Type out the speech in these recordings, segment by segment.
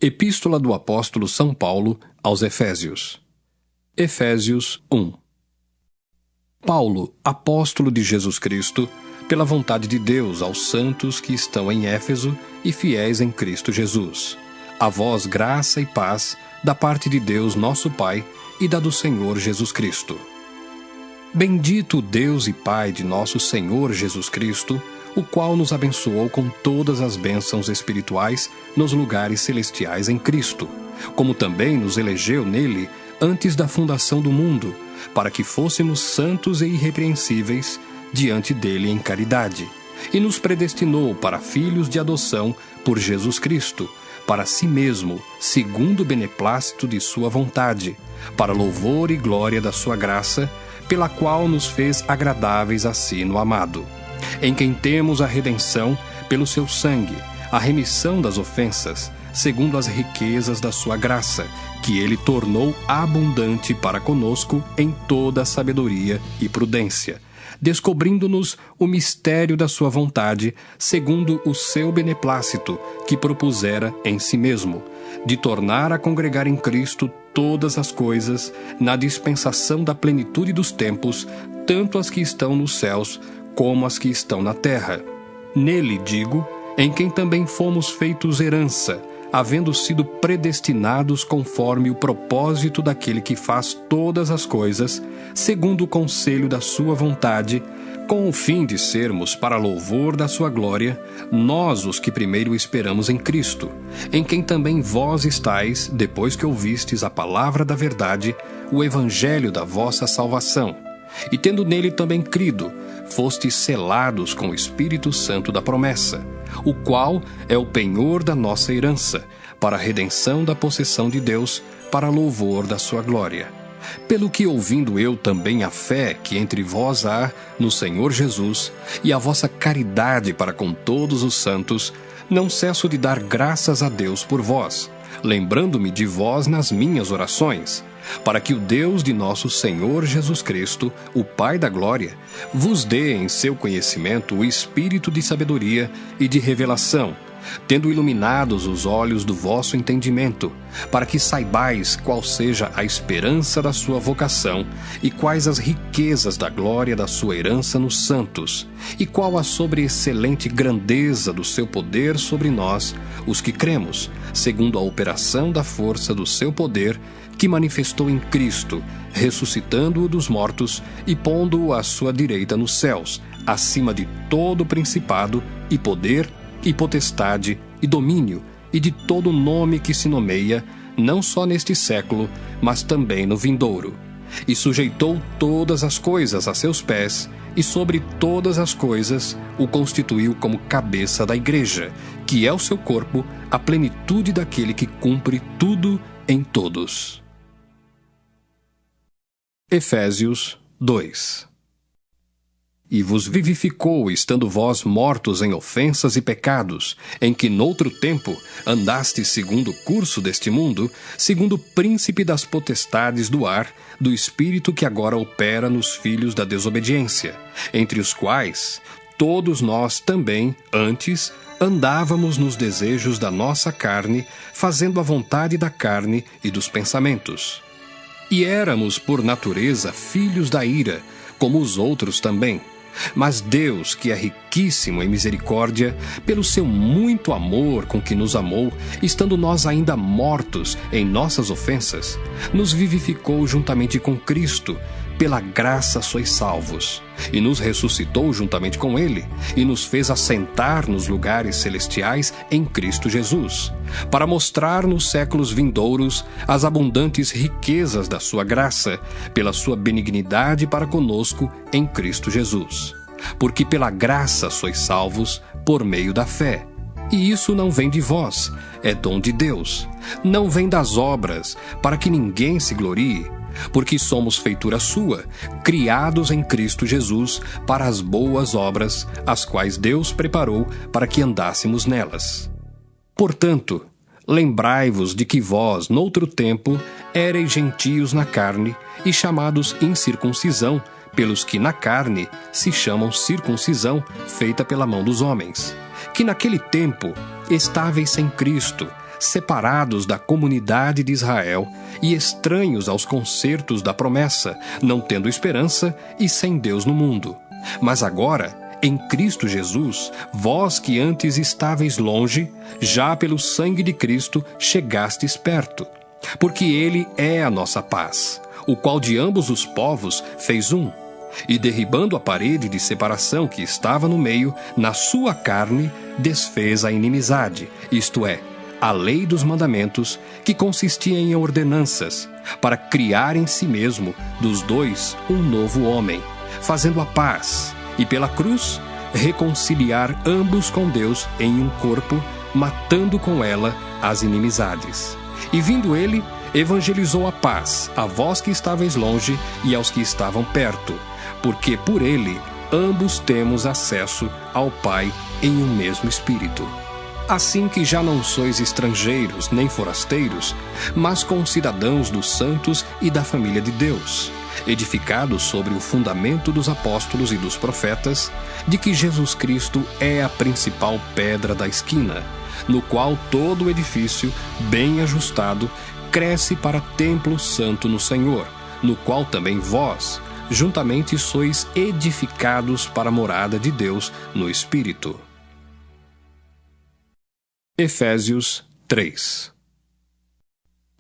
Epístola do Apóstolo São Paulo aos Efésios. Efésios 1. Paulo, apóstolo de Jesus Cristo, pela vontade de Deus aos santos que estão em Éfeso e fiéis em Cristo Jesus. A vós graça e paz da parte de Deus nosso Pai e da do Senhor Jesus Cristo. Bendito o Deus e Pai de nosso Senhor Jesus Cristo, o qual nos abençoou com todas as bênçãos espirituais nos lugares celestiais em Cristo, como também nos elegeu nele antes da fundação do mundo, para que fôssemos santos e irrepreensíveis diante dele em caridade, e nos predestinou para filhos de adoção por Jesus Cristo, para si mesmo, segundo o beneplácito de sua vontade, para louvor e glória da sua graça, pela qual nos fez agradáveis a si no amado, em quem temos a redenção pelo seu sangue, a remissão das ofensas, segundo as riquezas da sua graça, que ele tornou abundante para conosco em toda a sabedoria e prudência, descobrindo-nos o mistério da sua vontade, segundo o seu beneplácito, que propusera em si mesmo, de tornar a congregar em Cristo todas as coisas, na dispensação da plenitude dos tempos, tanto as que estão nos céus, como as que estão na terra. Nele, digo, em quem também fomos feitos herança, havendo sido predestinados conforme o propósito daquele que faz todas as coisas, segundo o conselho da sua vontade, com o fim de sermos para louvor da sua glória, nós os que primeiro esperamos em Cristo, em quem também vós estáis, depois que ouvistes a palavra da verdade, o evangelho da vossa salvação, e tendo nele também crido, fostes selados com o Espírito Santo da promessa, o qual é o penhor da nossa herança, para a redenção da possessão de Deus, para louvor da sua glória. Pelo que, ouvindo eu também a fé que entre vós há no Senhor Jesus, e a vossa caridade para com todos os santos, não cesso de dar graças a Deus por vós, lembrando-me de vós nas minhas orações, para que o Deus de nosso Senhor Jesus Cristo, o Pai da glória, vos dê em seu conhecimento o espírito de sabedoria e de revelação, tendo iluminados os olhos do vosso entendimento, para que saibais qual seja a esperança da sua vocação e quais as riquezas da glória da sua herança nos santos, e qual a sobreexcelente grandeza do seu poder sobre nós, os que cremos, segundo a operação da força do seu poder, que manifestou em Cristo, ressuscitando-o dos mortos e pondo-o à sua direita nos céus, acima de todo principado e poder e potestade e domínio e de todo nome que se nomeia, não só neste século, mas também no vindouro. E sujeitou todas as coisas a seus pés, e sobre todas as coisas o constituiu como cabeça da igreja, que é o seu corpo, a plenitude daquele que cumpre tudo em todos. Efésios 2. E vos vivificou, estando vós mortos em ofensas e pecados, em que noutro tempo andastes segundo o curso deste mundo, segundo o príncipe das potestades do ar, do espírito que agora opera nos filhos da desobediência, entre os quais todos nós também, antes, andávamos nos desejos da nossa carne, fazendo a vontade da carne e dos pensamentos. E éramos, por natureza, filhos da ira, como os outros também. Mas Deus, que é riquíssimo em misericórdia, pelo seu muito amor com que nos amou, estando nós ainda mortos em nossas ofensas, nos vivificou juntamente com Cristo. Pela graça sois salvos, e nos ressuscitou juntamente com ele, e nos fez assentar nos lugares celestiais em Cristo Jesus, para mostrar nos séculos vindouros as abundantes riquezas da sua graça, pela sua benignidade para conosco em Cristo Jesus. Porque pela graça sois salvos por meio da fé. E isso não vem de vós, é dom de Deus. Não vem das obras, para que ninguém se glorie, porque somos feitura sua, criados em Cristo Jesus para as boas obras, as quais Deus preparou para que andássemos nelas. Portanto, lembrai-vos de que vós, noutro tempo, éreis gentios na carne e chamados incircuncisão, pelos que na carne se chamam circuncisão, feita pela mão dos homens, que naquele tempo estáveis sem Cristo, separados da comunidade de Israel e estranhos aos concertos da promessa, não tendo esperança e sem Deus no mundo. Mas agora, em Cristo Jesus, vós que antes estáveis longe, já pelo sangue de Cristo chegastes perto. Porque Ele é a nossa paz, o qual de ambos os povos fez um, e derribando a parede de separação que estava no meio, na sua carne desfez a inimizade, isto é, a lei dos mandamentos, que consistia em ordenanças, para criar em si mesmo, dos dois, um novo homem, fazendo a paz, e pela cruz reconciliar ambos com Deus em um corpo, matando com ela as inimizades. E vindo ele, evangelizou a paz a vós que estáveis longe e aos que estavam perto, porque por ele ambos temos acesso ao Pai em um mesmo Espírito. Assim que já não sois estrangeiros nem forasteiros, mas concidadãos dos santos e da família de Deus, edificados sobre o fundamento dos apóstolos e dos profetas, de que Jesus Cristo é a principal pedra da esquina, no qual todo o edifício, bem ajustado, cresce para templo santo no Senhor, no qual também vós, juntamente sois edificados para a morada de Deus no Espírito. Efésios 3.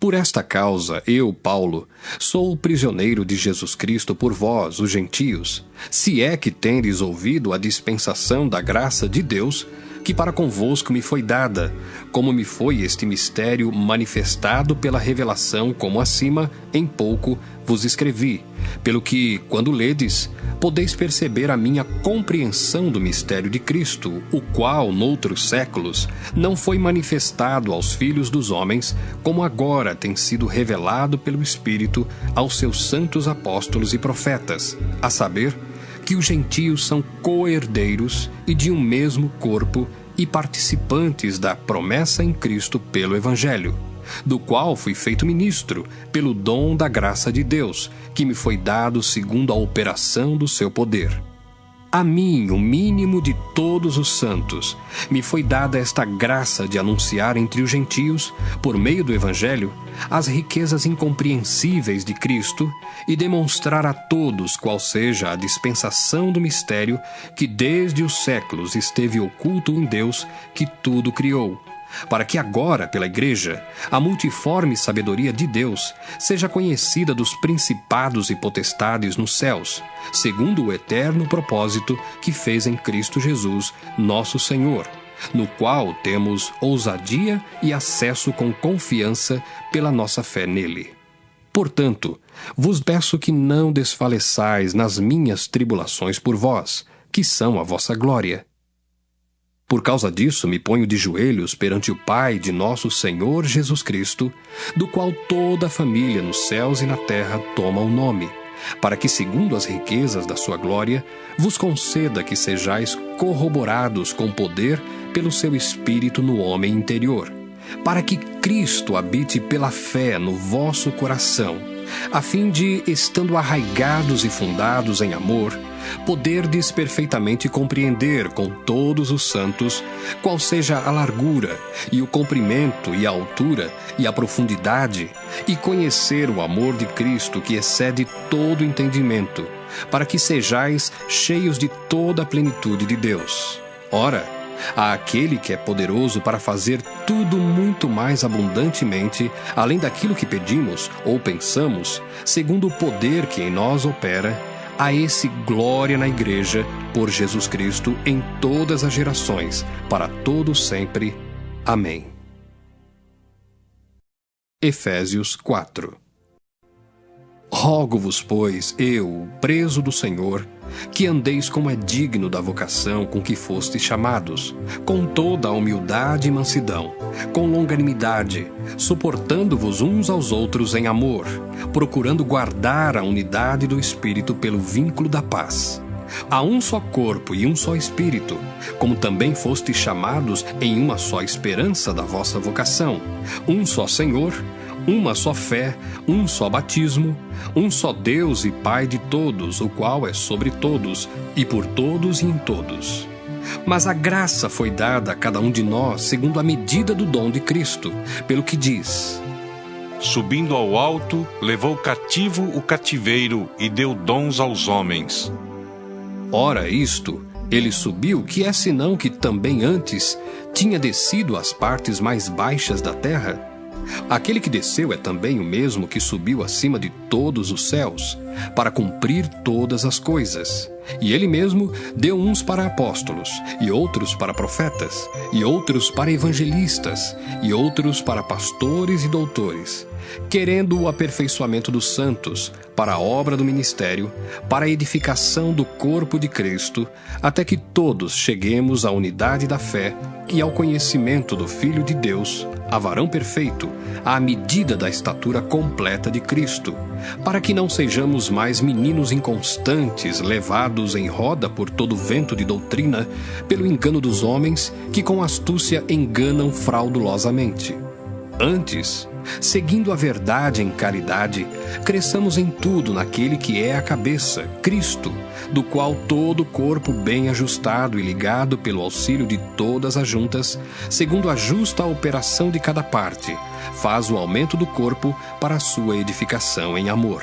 Por esta causa, eu, Paulo, sou o prisioneiro de Jesus Cristo por vós, os gentios, se é que tendes ouvido a dispensação da graça de Deus, que para convosco me foi dada, como me foi este mistério manifestado pela revelação, como acima, em pouco, vos escrevi, pelo que, quando ledes, podeis perceber a minha compreensão do mistério de Cristo, o qual, noutros séculos, não foi manifestado aos filhos dos homens, como agora tem sido revelado pelo Espírito aos seus santos apóstolos e profetas, a saber, que os gentios são co-herdeiros e de um mesmo corpo e participantes da promessa em Cristo pelo Evangelho, do qual fui feito ministro pelo dom da graça de Deus, que me foi dado segundo a operação do seu poder. A mim, o mínimo de todos os santos, me foi dada esta graça de anunciar entre os gentios, por meio do Evangelho, as riquezas incompreensíveis de Cristo e demonstrar a todos qual seja a dispensação do mistério que desde os séculos esteve oculto em Deus que tudo criou, para que agora, pela Igreja, a multiforme sabedoria de Deus seja conhecida dos principados e potestades nos céus, segundo o eterno propósito que fez em Cristo Jesus, nosso Senhor, no qual temos ousadia e acesso com confiança pela nossa fé nele. Portanto, vos peço que não desfaleçais nas minhas tribulações por vós, que são a vossa glória. Por causa disso, me ponho de joelhos perante o Pai de nosso Senhor Jesus Cristo, do qual toda a família nos céus e na terra toma o nome, para que, segundo as riquezas da sua glória, vos conceda que sejais corroborados com poder pelo seu Espírito no homem interior, para que Cristo habite pela fé no vosso coração, a fim de, estando arraigados e fundados em amor, poderdes perfeitamente compreender com todos os santos qual seja a largura, e o comprimento, e a altura, e a profundidade, e conhecer o amor de Cristo que excede todo entendimento, para que sejais cheios de toda a plenitude de Deus. Ora, àquele que é poderoso para fazer tudo muito mais abundantemente, além daquilo que pedimos ou pensamos, segundo o poder que em nós opera, a esse glória na Igreja, por Jesus Cristo, em todas as gerações, para todos sempre. Amém. Efésios 4. Rogo-vos, pois, eu, preso do Senhor, que andeis como é digno da vocação com que fostes chamados, com toda a humildade e mansidão, com longanimidade, suportando-vos uns aos outros em amor, procurando guardar a unidade do Espírito pelo vínculo da paz. Há um só corpo e um só Espírito, como também fostes chamados em uma só esperança da vossa vocação, um só Senhor, uma só fé, um só batismo, um só Deus e Pai de todos, o qual é sobre todos, e por todos e em todos. Mas a graça foi dada a cada um de nós segundo a medida do dom de Cristo, pelo que diz: Subindo ao alto, levou cativo o cativeiro e deu dons aos homens. Ora, isto, ele subiu, que é senão que também antes tinha descido às partes mais baixas da terra? Aquele que desceu é também o mesmo que subiu acima de todos os céus, para cumprir todas as coisas. E ele mesmo deu uns para apóstolos, e outros para profetas, e outros para evangelistas, e outros para pastores e doutores, querendo o aperfeiçoamento dos santos, para a obra do ministério, para a edificação do corpo de Cristo, até que todos cheguemos à unidade da fé e ao conhecimento do Filho de Deus, a varão perfeito, à medida da estatura completa de Cristo, para que não sejamos mais meninos inconstantes, levados em roda por todo vento de doutrina, pelo engano dos homens, que com astúcia enganam fraudulosamente. Antes, seguindo a verdade em caridade, cresçamos em tudo naquele que é a cabeça, Cristo, do qual todo o corpo bem ajustado e ligado pelo auxílio de todas as juntas, segundo a justa operação de cada parte, faz o aumento do corpo para a sua edificação em amor.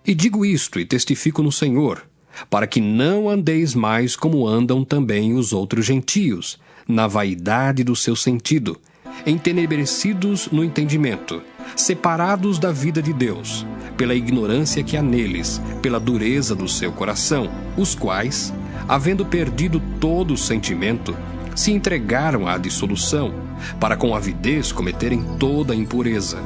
E digo isto e testifico no Senhor, para que não andeis mais como andam também os outros gentios, na vaidade do seu sentido, entenebrecidos no entendimento, separados da vida de Deus, pela ignorância que há neles, pela dureza do seu coração, os quais, havendo perdido todo o sentimento, se entregaram à dissolução, para com avidez cometerem toda a impureza.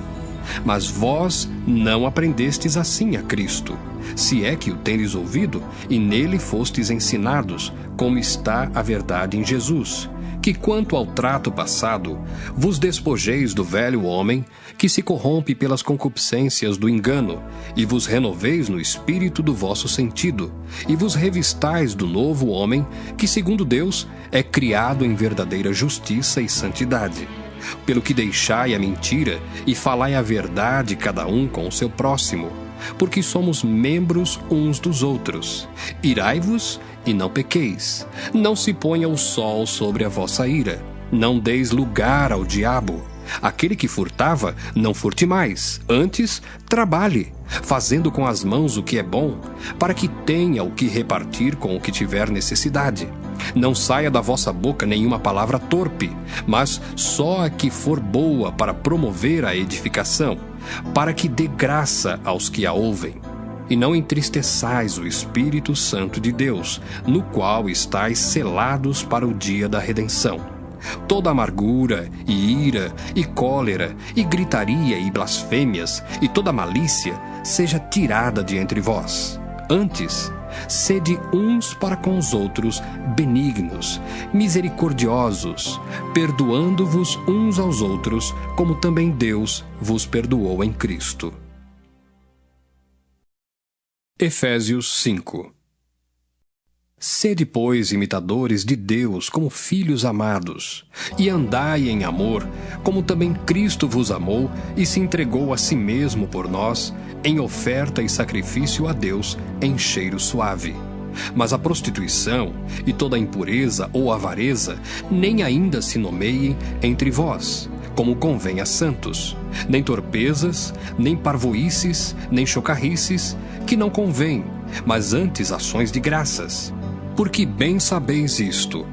Mas vós não aprendestes assim a Cristo, se é que o tendes ouvido, e nele fostes ensinados, como está a verdade em Jesus, que quanto ao trato passado, vos despojeis do velho homem, que se corrompe pelas concupiscências do engano, e vos renoveis no espírito do vosso sentido, e vos revistais do novo homem, que segundo Deus é criado em verdadeira justiça e santidade. Pelo que deixai a mentira e falai a verdade cada um com o seu próximo, porque somos membros uns dos outros. Irai-vos e não pequeis. Não se ponha o sol sobre a vossa ira. Não deis lugar ao diabo. Aquele que furtava, não furte mais. Antes, trabalhe, fazendo com as mãos o que é bom, para que tenha o que repartir com o que tiver necessidade. Não saia da vossa boca nenhuma palavra torpe, mas só a que for boa para promover a edificação, para que dê graça aos que a ouvem. E não entristeçais o Espírito Santo de Deus, no qual estáis selados para o dia da redenção. Toda amargura, e ira, e cólera, e gritaria, e blasfêmias, e toda malícia seja tirada de entre vós. Antes, sede uns para com os outros benignos, misericordiosos, perdoando-vos uns aos outros, como também Deus vos perdoou em Cristo. Efésios 5. Sede, pois, imitadores de Deus como filhos amados, e andai em amor, como também Cristo vos amou e se entregou a si mesmo por nós, em oferta e sacrifício a Deus em cheiro suave. Mas a prostituição e toda a impureza ou avareza nem ainda se nomeiem entre vós, como convém a santos, nem torpezas, nem parvoices, nem chocarrices, que não convém, mas antes ações de graças. Porque bem sabeis isto,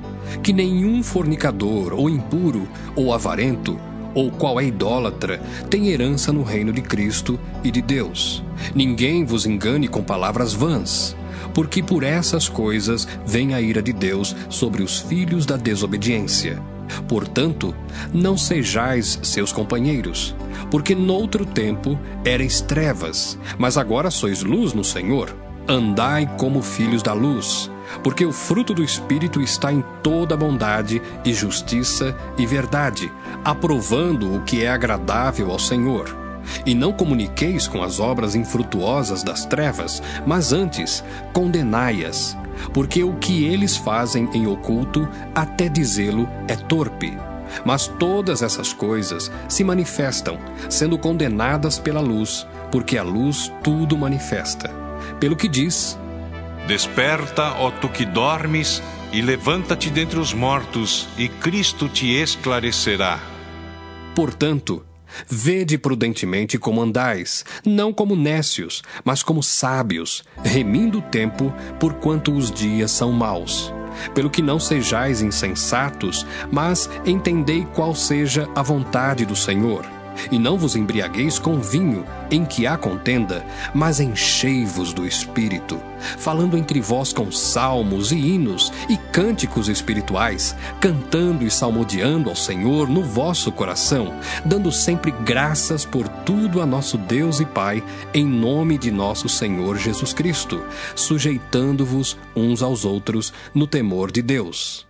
que nenhum fornicador, ou impuro, ou avarento, ou qual é idólatra, tem herança no reino de Cristo e de Deus. Ninguém vos engane com palavras vãs, porque por essas coisas vem a ira de Deus sobre os filhos da desobediência. Portanto, não sejais seus companheiros, porque noutro tempo erais trevas, mas agora sois luz no Senhor. Andai como filhos da luz, porque o fruto do Espírito está em toda bondade e justiça e verdade, aprovando o que é agradável ao Senhor. E não comuniqueis com as obras infrutuosas das trevas, mas antes condenai-as, porque o que eles fazem em oculto, até dizê-lo, é torpe. Mas todas essas coisas se manifestam, sendo condenadas pela luz, porque a luz tudo manifesta. Pelo que diz: Desperta, ó tu que dormes, e levanta-te dentre os mortos, e Cristo te esclarecerá. Portanto, vede prudentemente como andais, não como nécios, mas como sábios, remindo o tempo, porquanto os dias são maus. Pelo que não sejais insensatos, mas entendei qual seja a vontade do Senhor. E não vos embriagueis com vinho, em que há contenda, mas enchei-vos do Espírito, falando entre vós com salmos e hinos e cânticos espirituais, cantando e salmodiando ao Senhor no vosso coração, dando sempre graças por tudo a nosso Deus e Pai, em nome de nosso Senhor Jesus Cristo, sujeitando-vos uns aos outros no temor de Deus.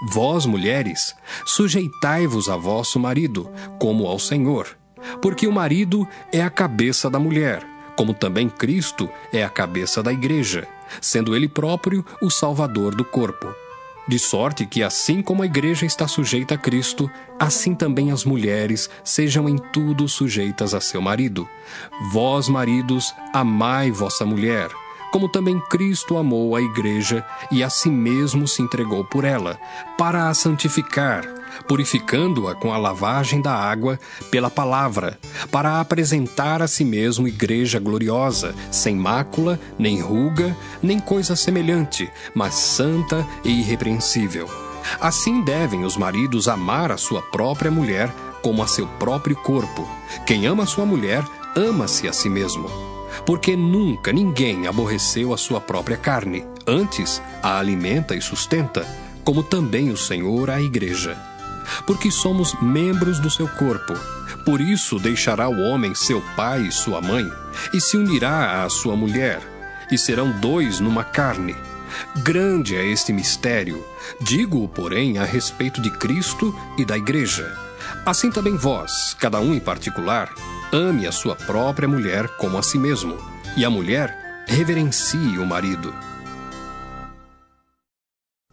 Vós, mulheres, sujeitai-vos a vosso marido, como ao Senhor, porque o marido é a cabeça da mulher, como também Cristo é a cabeça da igreja, sendo ele próprio o Salvador do corpo. De sorte que, assim como a igreja está sujeita a Cristo, assim também as mulheres sejam em tudo sujeitas a seu marido. Vós, maridos, amai vossa mulher, como também Cristo amou a igreja e a si mesmo se entregou por ela, para a santificar, purificando-a com a lavagem da água pela palavra, para a apresentar a si mesmo igreja gloriosa, sem mácula, nem ruga, nem coisa semelhante, mas santa e irrepreensível. Assim devem os maridos amar a sua própria mulher como a seu próprio corpo. Quem ama a sua mulher, ama-se a si mesmo. Porque nunca ninguém aborreceu a sua própria carne, antes a alimenta e sustenta, como também o Senhor a igreja. Porque somos membros do seu corpo. Por isso deixará o homem seu pai e sua mãe, e se unirá à sua mulher, e serão dois numa carne. Grande é este mistério, digo-o, porém, a respeito de Cristo e da igreja. Assim também vós, cada um em particular, ame a sua própria mulher como a si mesmo, e a mulher reverencie o marido.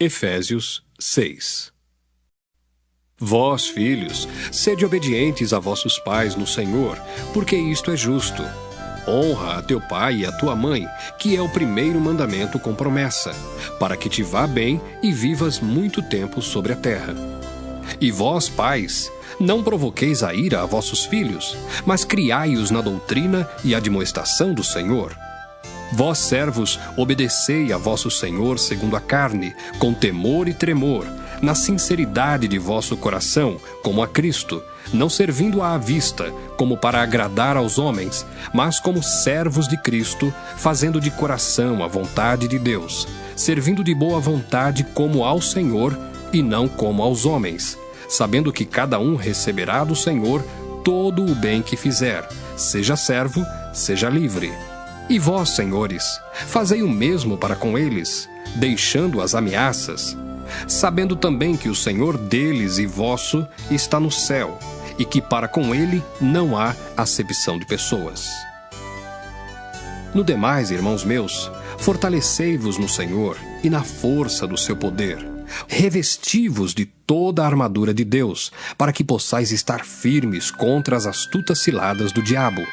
Efésios 6. Vós, filhos, sede obedientes a vossos pais no Senhor, porque isto é justo. Honra a teu pai e a tua mãe, que é o primeiro mandamento com promessa, para que te vá bem e vivas muito tempo sobre a terra. E vós, pais, não provoqueis a ira a vossos filhos, mas criai-os na doutrina e admoestação do Senhor. Vós, servos, obedecei a vosso Senhor segundo a carne, com temor e tremor, na sinceridade de vosso coração, como a Cristo, não servindo à vista, como para agradar aos homens, mas como servos de Cristo, fazendo de coração a vontade de Deus, servindo de boa vontade como ao Senhor e não como aos homens, sabendo que cada um receberá do Senhor todo o bem que fizer, seja servo, seja livre. E vós, senhores, fazei o mesmo para com eles, deixando as ameaças, sabendo também que o Senhor deles e vosso está no céu, e que para com ele não há acepção de pessoas. No demais, irmãos meus, fortalecei-vos no Senhor e na força do seu poder. Revesti-vos de toda a armadura de Deus, para que possais estar firmes contra as astutas ciladas do diabo.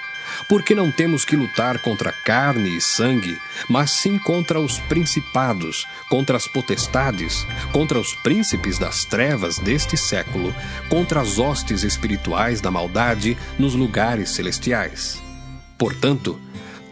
Porque não temos que lutar contra carne e sangue, mas sim contra os principados, contra as potestades, contra os príncipes das trevas deste século, contra as hostes espirituais da maldade nos lugares celestiais. Portanto,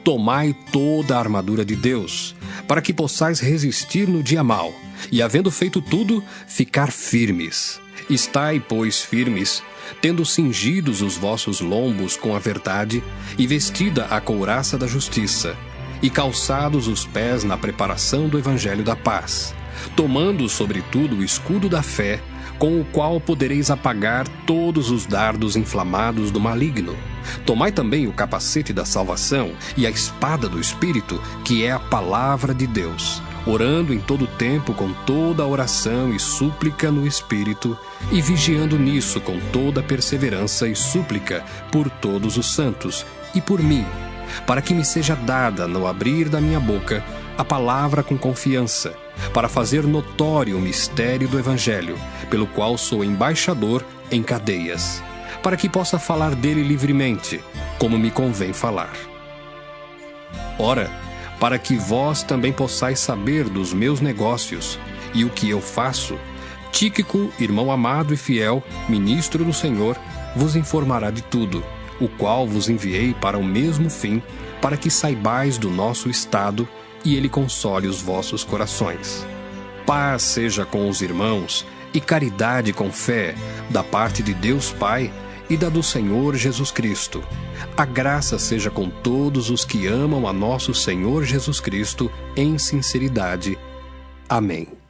tomai toda a armadura de Deus, para que possais resistir no dia mau, e havendo feito tudo, ficar firmes. Estai, pois, firmes, tendo cingidos os vossos lombos com a verdade, e vestida a couraça da justiça, e calçados os pés na preparação do evangelho da paz, tomando sobretudo o escudo da fé, com o qual podereis apagar todos os dardos inflamados do maligno. Tomai também o capacete da salvação e a espada do Espírito, que é a palavra de Deus, orando em todo tempo com toda a oração e súplica no Espírito, e vigiando nisso com toda perseverança e súplica por todos os santos e por mim, para que me seja dada, no abrir da minha boca, a palavra com confiança, para fazer notório o mistério do Evangelho, pelo qual sou embaixador em cadeias, para que possa falar dele livremente, como me convém falar. Ora, para que vós também possais saber dos meus negócios e o que eu faço. Tíquico, irmão amado e fiel, ministro do Senhor, vos informará de tudo, o qual vos enviei para o mesmo fim, para que saibais do nosso estado e ele console os vossos corações. Paz seja com os irmãos e caridade com fé, da parte de Deus Pai e da do Senhor Jesus Cristo. A graça seja com todos os que amam a nosso Senhor Jesus Cristo em sinceridade. Amém.